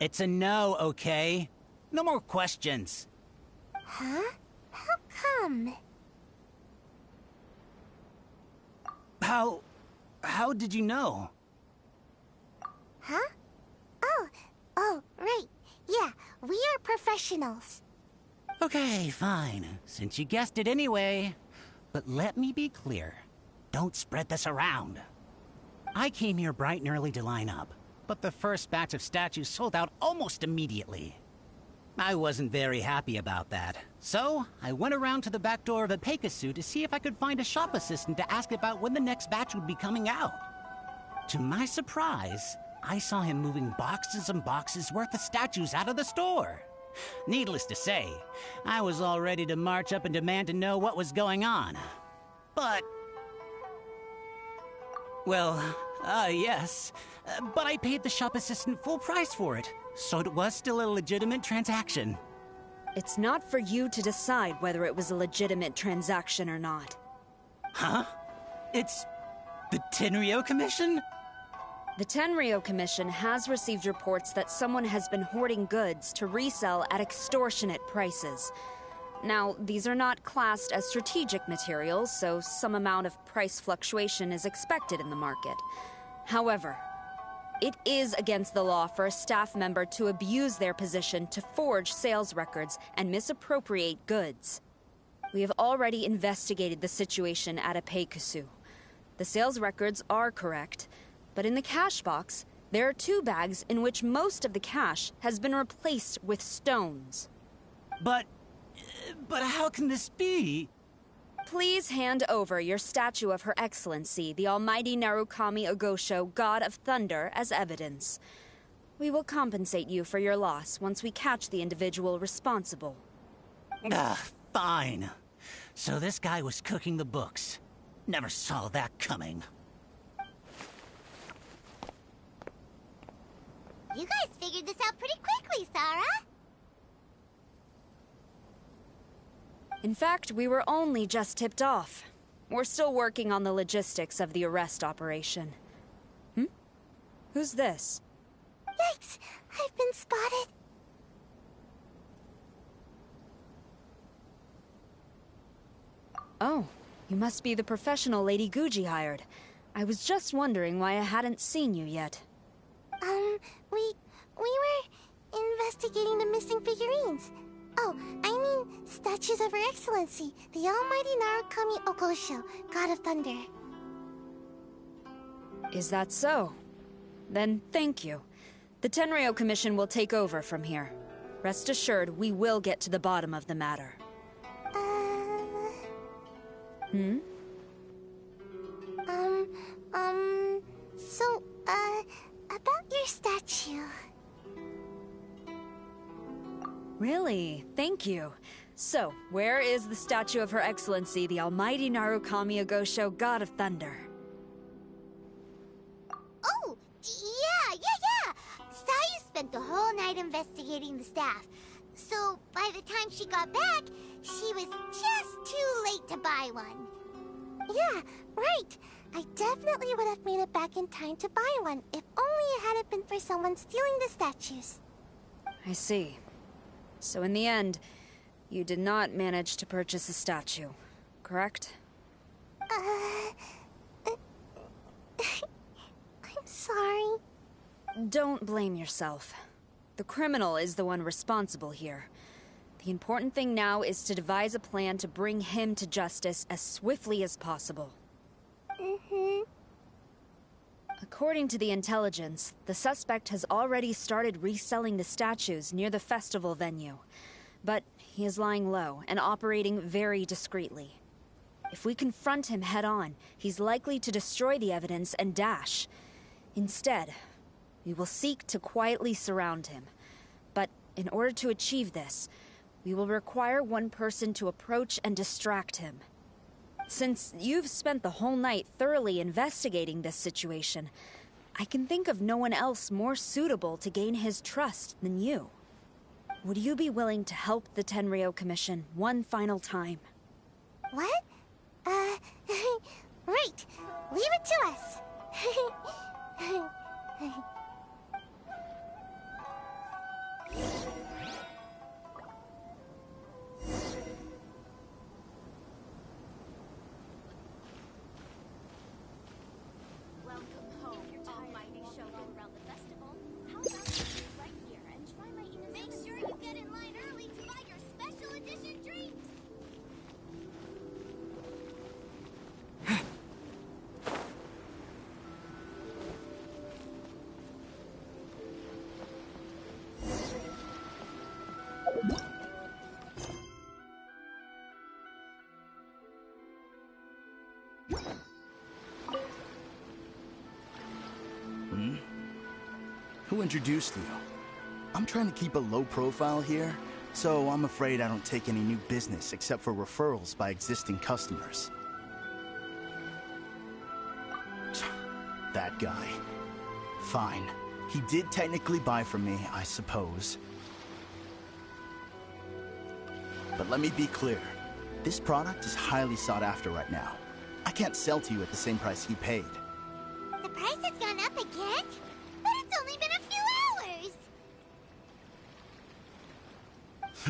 It's a no, okay? No more questions. Huh? How come? How did you know? Huh? Oh, right. Yeah, we are professionals. Okay, fine. Since you guessed it anyway. But let me be clear. Don't spread this around. I came here bright and early to line up, but the first batch of statues sold out almost immediately. I wasn't very happy about that. So, I went around to the back door of a Pegasus to see if I could find a shop assistant to ask about when the next batch would be coming out. To my surprise, I saw him moving boxes and boxes worth of statues out of the store. Needless to say, I was all ready to march up and demand to know what was going on. But... well, yes. But I paid the shop assistant full price for it, so it was still a legitimate transaction. It's not for you to decide whether it was a legitimate transaction or not. Huh? It's... the Tenryo Commission? The Tenryo Commission has received reports that someone has been hoarding goods to resell at extortionate prices. Now, these are not classed as strategic materials, so some amount of price fluctuation is expected in the market. However, it is against the law for a staff member to abuse their position to forge sales records and misappropriate goods. We have already investigated the situation at Apeikusu. The sales records are correct, but in the cash box, there are 2 bags in which most of the cash has been replaced with stones. But how can this be? Please hand over your statue of Her Excellency, the Almighty Narukami Ogosho, God of Thunder, as evidence. We will compensate you for your loss once we catch the individual responsible. Fine. So this guy was cooking the books. Never saw that coming. You guys figured this out pretty quickly, Sarah. In fact, we were only just tipped off. We're still working on the logistics of the arrest operation. Who's this? Yikes! I've been spotted. Oh, you must be the professional Lady Guji hired. I was just wondering why I hadn't seen you yet. We were investigating the missing figurines. Oh, I mean, statues of Her Excellency, the Almighty Narukami Ogosho, God of Thunder. Is that so? Then thank you. The Tenryo Commission will take over from here. Rest assured, we will get to the bottom of the matter. So, about your statue. Really? Thank you. So, where is the statue of Her Excellency, the Almighty Narukami Ogosho, God of Thunder? Oh, yeah! Sayu spent the whole night investigating the staff. So, by the time she got back, she was just too late to buy one. Yeah, right. I definitely would have made it back in time to buy one, if only it hadn't been for someone stealing the statues. I see. So in the end, you did not manage to purchase a statue, correct? I'm sorry. Don't blame yourself. The criminal is the one responsible here. The important thing now is to devise a plan to bring him to justice as swiftly as possible. According to the intelligence, the suspect has already started reselling the statues near the festival venue. But he is lying low and operating very discreetly. If we confront him head-on, he's likely to destroy the evidence and dash. Instead, we will seek to quietly surround him. But in order to achieve this, we will require one person to approach and distract him. Since you've spent the whole night thoroughly investigating this situation, I can think of no one else more suitable to gain his trust than you. Would you be willing to help the Tenryo Commission one final time? What? Right. Leave it to us. Who introduced you? I'm trying to keep a low profile here, so I'm afraid I don't take any new business except for referrals by existing customers. That guy. Fine. He did technically buy from me, I suppose. But let me be clear. This product is highly sought after right now. I can't sell to you at the same price he paid. The price has gone up again? But it's only been a few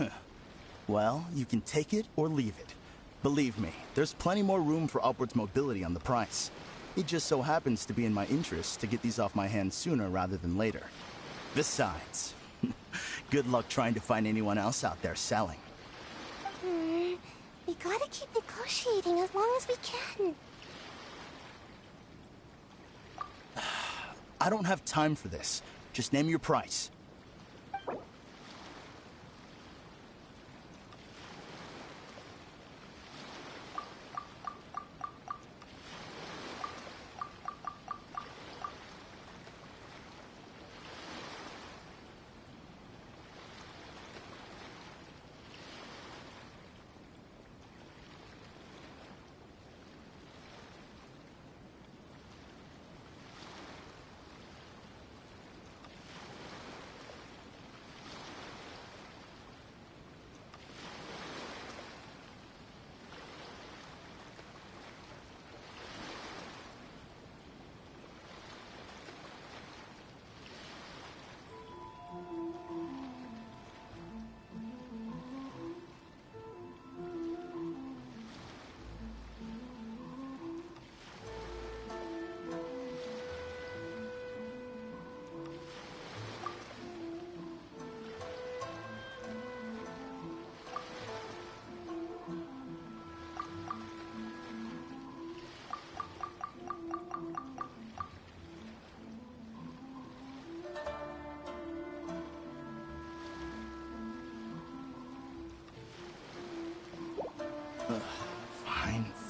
hours! Well, you can take it or leave it. Believe me, there's plenty more room for upwards mobility on the price. It just so happens to be in my interest to get these off my hands sooner rather than later. Besides, good luck trying to find anyone else out there selling. We gotta keep negotiating as long as we can. I don't have time for this. Just name your price.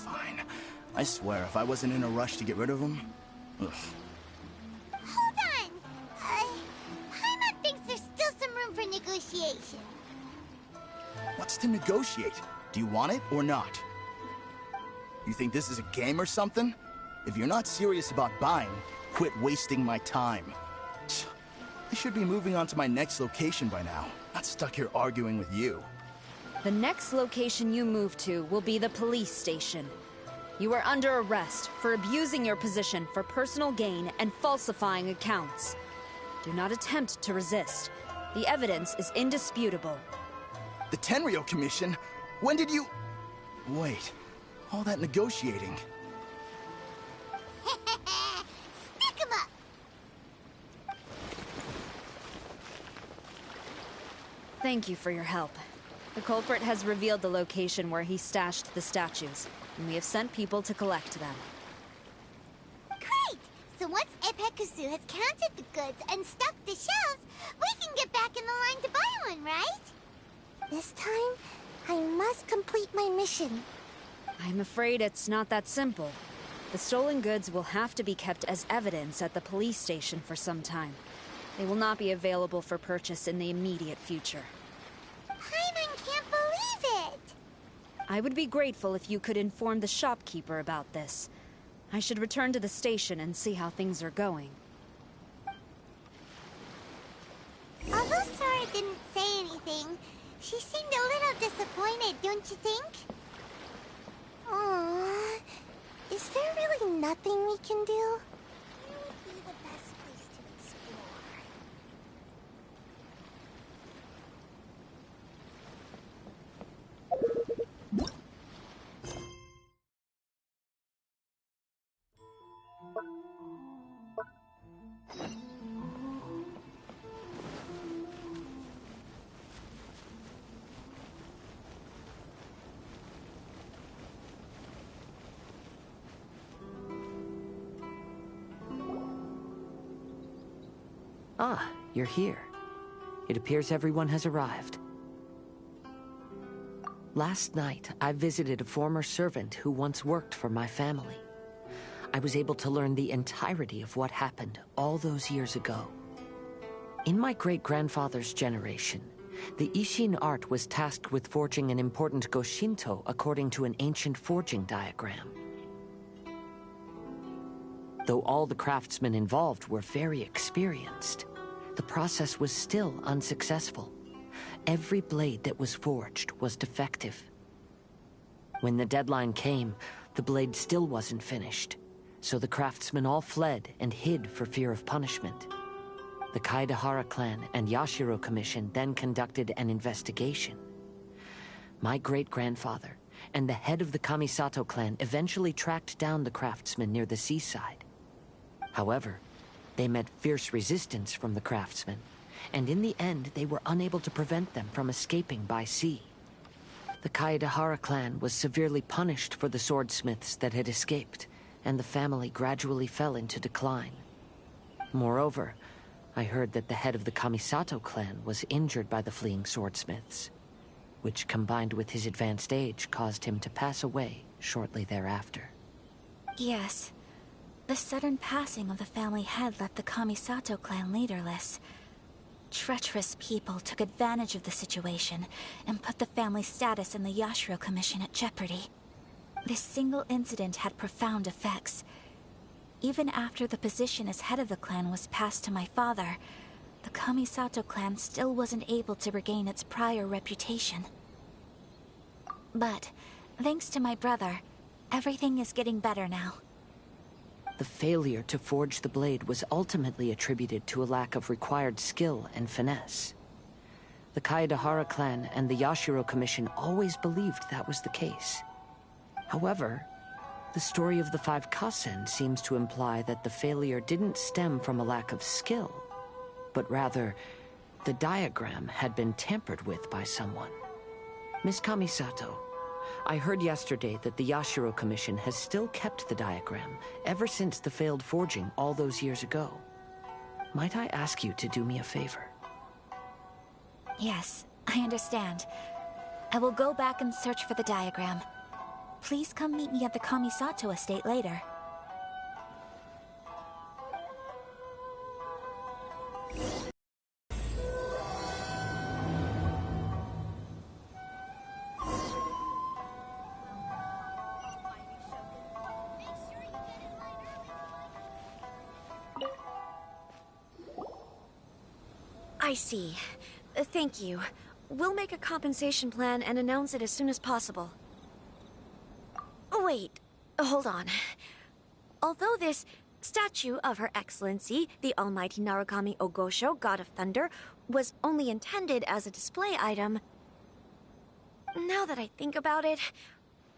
Fine. I swear, if I wasn't in a rush to get rid of him... Ugh. Hold on! Paimon thinks there's still some room for negotiation. What's to negotiate? Do you want it or not? You think this is a game or something? If you're not serious about buying, quit wasting my time. I should be moving on to my next location by now, not stuck here arguing with you. The next location you move to will be the police station. You are under arrest for abusing your position for personal gain and falsifying accounts. Do not attempt to resist. The evidence is indisputable. The Tenryo Commission? When did you... Wait, all that negotiating... Stick 'em up! Thank you for your help. The culprit has revealed the location where he stashed the statues, and we have sent people to collect them. Great! So once Epekusu has counted the goods and stuffed the shelves, we can get back in the line to buy one, right? This time, I must complete my mission. I'm afraid it's not that simple. The stolen goods will have to be kept as evidence at the police station for some time. They will not be available for purchase in the immediate future. Paimon can't believe it! I would be grateful if you could inform the shopkeeper about this. I should return to the station and see how things are going. Although Sora didn't say anything, she seemed a little disappointed, don't you think? Aww. Is there really nothing we can do? Where would be the best place to explore? Ah, you're here. It appears everyone has arrived. Last night, I visited a former servant who once worked for my family. I was able to learn the entirety of what happened all those years ago. In my great-grandfather's generation, the Ishin art was tasked with forging an important Goshinto according to an ancient forging diagram. Though all the craftsmen involved were very experienced, the process was still unsuccessful. Every blade that was forged was defective. When the deadline came, the blade still wasn't finished, so the craftsmen all fled and hid for fear of punishment. The Kaedahara clan and Yashiro Commission then conducted an investigation. My great-grandfather and the head of the Kamisato clan eventually tracked down the craftsmen near the seaside. However, they met fierce resistance from the craftsmen, and in the end they were unable to prevent them from escaping by sea. The Kaedahara clan was severely punished for the swordsmiths that had escaped, and the family gradually fell into decline. Moreover, I heard that the head of the Kamisato clan was injured by the fleeing swordsmiths, which combined with his advanced age caused him to pass away shortly thereafter. Yes. The sudden passing of the family head left the Kamisato clan leaderless. Treacherous people took advantage of the situation and put the family's status in the Yashiro Commission at jeopardy. This single incident had profound effects. Even after the position as head of the clan was passed to my father, the Kamisato clan still wasn't able to regain its prior reputation. But, thanks to my brother, everything is getting better now. The failure to forge the blade was ultimately attributed to a lack of required skill and finesse. The Kaedahara clan and the Yashiro Commission always believed that was the case. However, the story of the 5 Kasen seems to imply that the failure didn't stem from a lack of skill, but rather, the diagram had been tampered with by someone. Miss Kamisato, I heard yesterday that the Yashiro Commission has still kept the diagram ever since the failed forging all those years ago. Might I ask you to do me a favor? Yes, I understand. I will go back and search for the diagram. Please come meet me at the Kamisato estate later. I see. Thank you. We'll make a compensation plan and announce it as soon as possible. Wait, hold on. Although this statue of Her Excellency, the Almighty Narukami Ogosho, God of Thunder, was only intended as a display item, now that I think about it,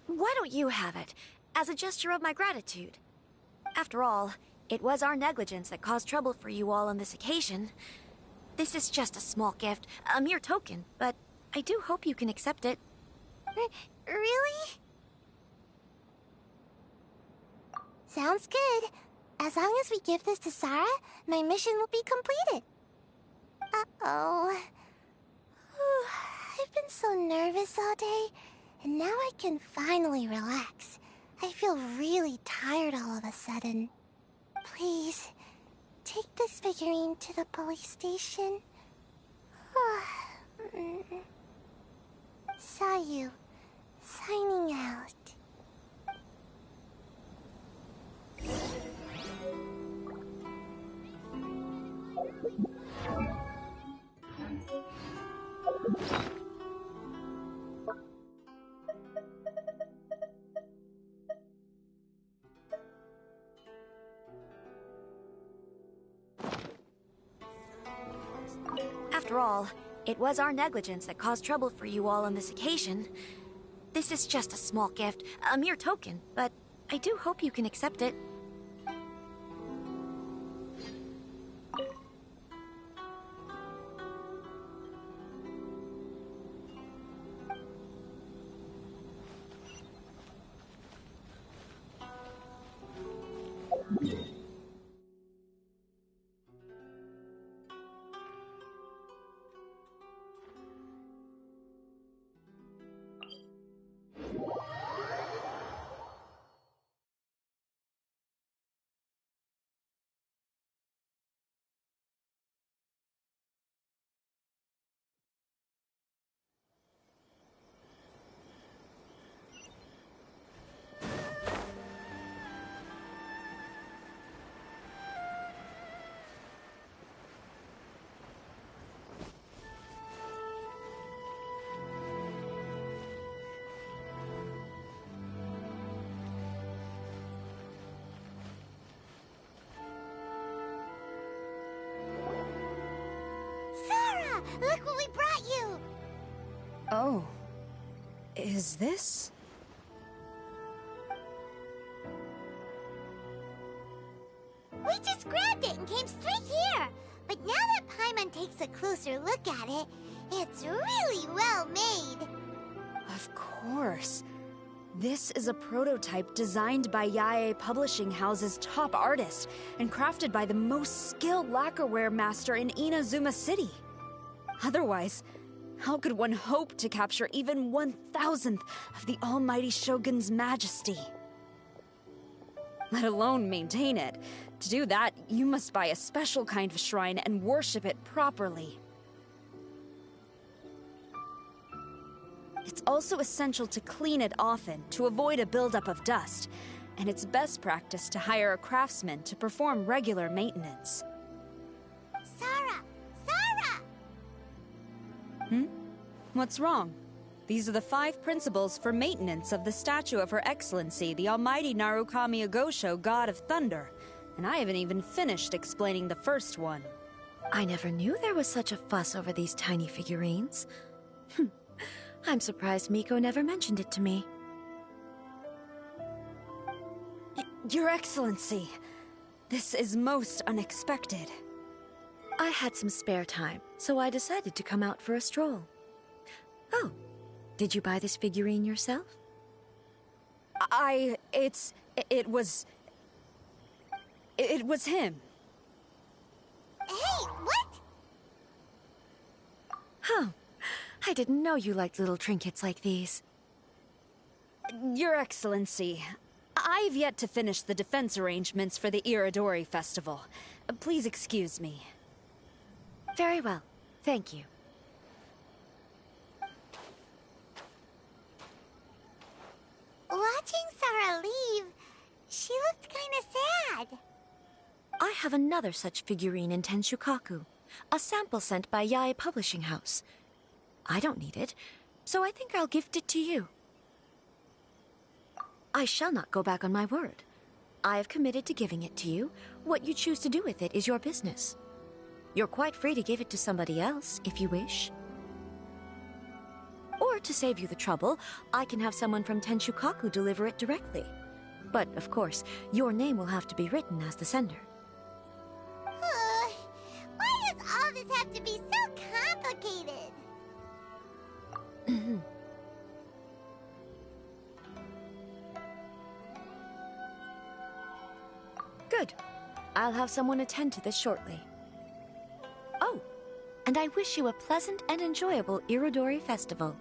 why don't you have it, as a gesture of my gratitude? After all, it was our negligence that caused trouble for you all on this occasion. This is just a small gift, a mere token, but I do hope you can accept it. Really? Sounds good. As long as we give this to Sarah, my mission will be completed. Uh-oh. I've been so nervous all day, and now I can finally relax. I feel really tired all of a sudden. Please, take this figurine to the police station. Sayu, signing out. After all, it was our negligence that caused trouble for you all on this occasion. This is just a small gift, a mere token, but I do hope you can accept it. Oh. Is this? We just grabbed it and came straight here. But now that Paimon takes a closer look at it, it's really well made. Of course. This is a prototype designed by Yae Publishing House's top artist and crafted by the most skilled lacquerware master in Inazuma City. Otherwise, how could one hope to capture even 1,000th of the almighty Shogun's majesty? Let alone maintain it. To do that, you must buy a special kind of shrine and worship it properly. It's also essential to clean it often to avoid a buildup of dust, and it's best practice to hire a craftsman to perform regular maintenance. Sarah! Sarah! What's wrong? These are the 5 principles for maintenance of the statue of Her Excellency, the Almighty Narukami Agosho, God of Thunder, and I haven't even finished explaining the first one. I never knew there was such a fuss over these tiny figurines. I'm surprised Miko never mentioned it to me. Your Excellency, this is most unexpected. I had some spare time, so I decided to come out for a stroll. Oh, did you buy this figurine yourself? It was him. Hey, what? Huh. I didn't know you liked little trinkets like these. Your Excellency, I've yet to finish the defense arrangements for the Iridori Festival. Please excuse me. Very well. Thank you. Watching Sarah leave, she looked kinda sad. I have another such figurine in Tenshukaku, a sample sent by Yae Publishing House. I don't need it, so I think I'll gift it to you. I shall not go back on my word. I have committed to giving it to you. What you choose to do with it is your business. You're quite free to give it to somebody else, if you wish. Or to save you the trouble, I can have someone from Tenshukaku deliver it directly. But, of course, your name will have to be written as the sender. Why does all this have to be so complicated? Good. I'll have someone attend to this shortly. Oh, and I wish you a pleasant and enjoyable Irodori Festival.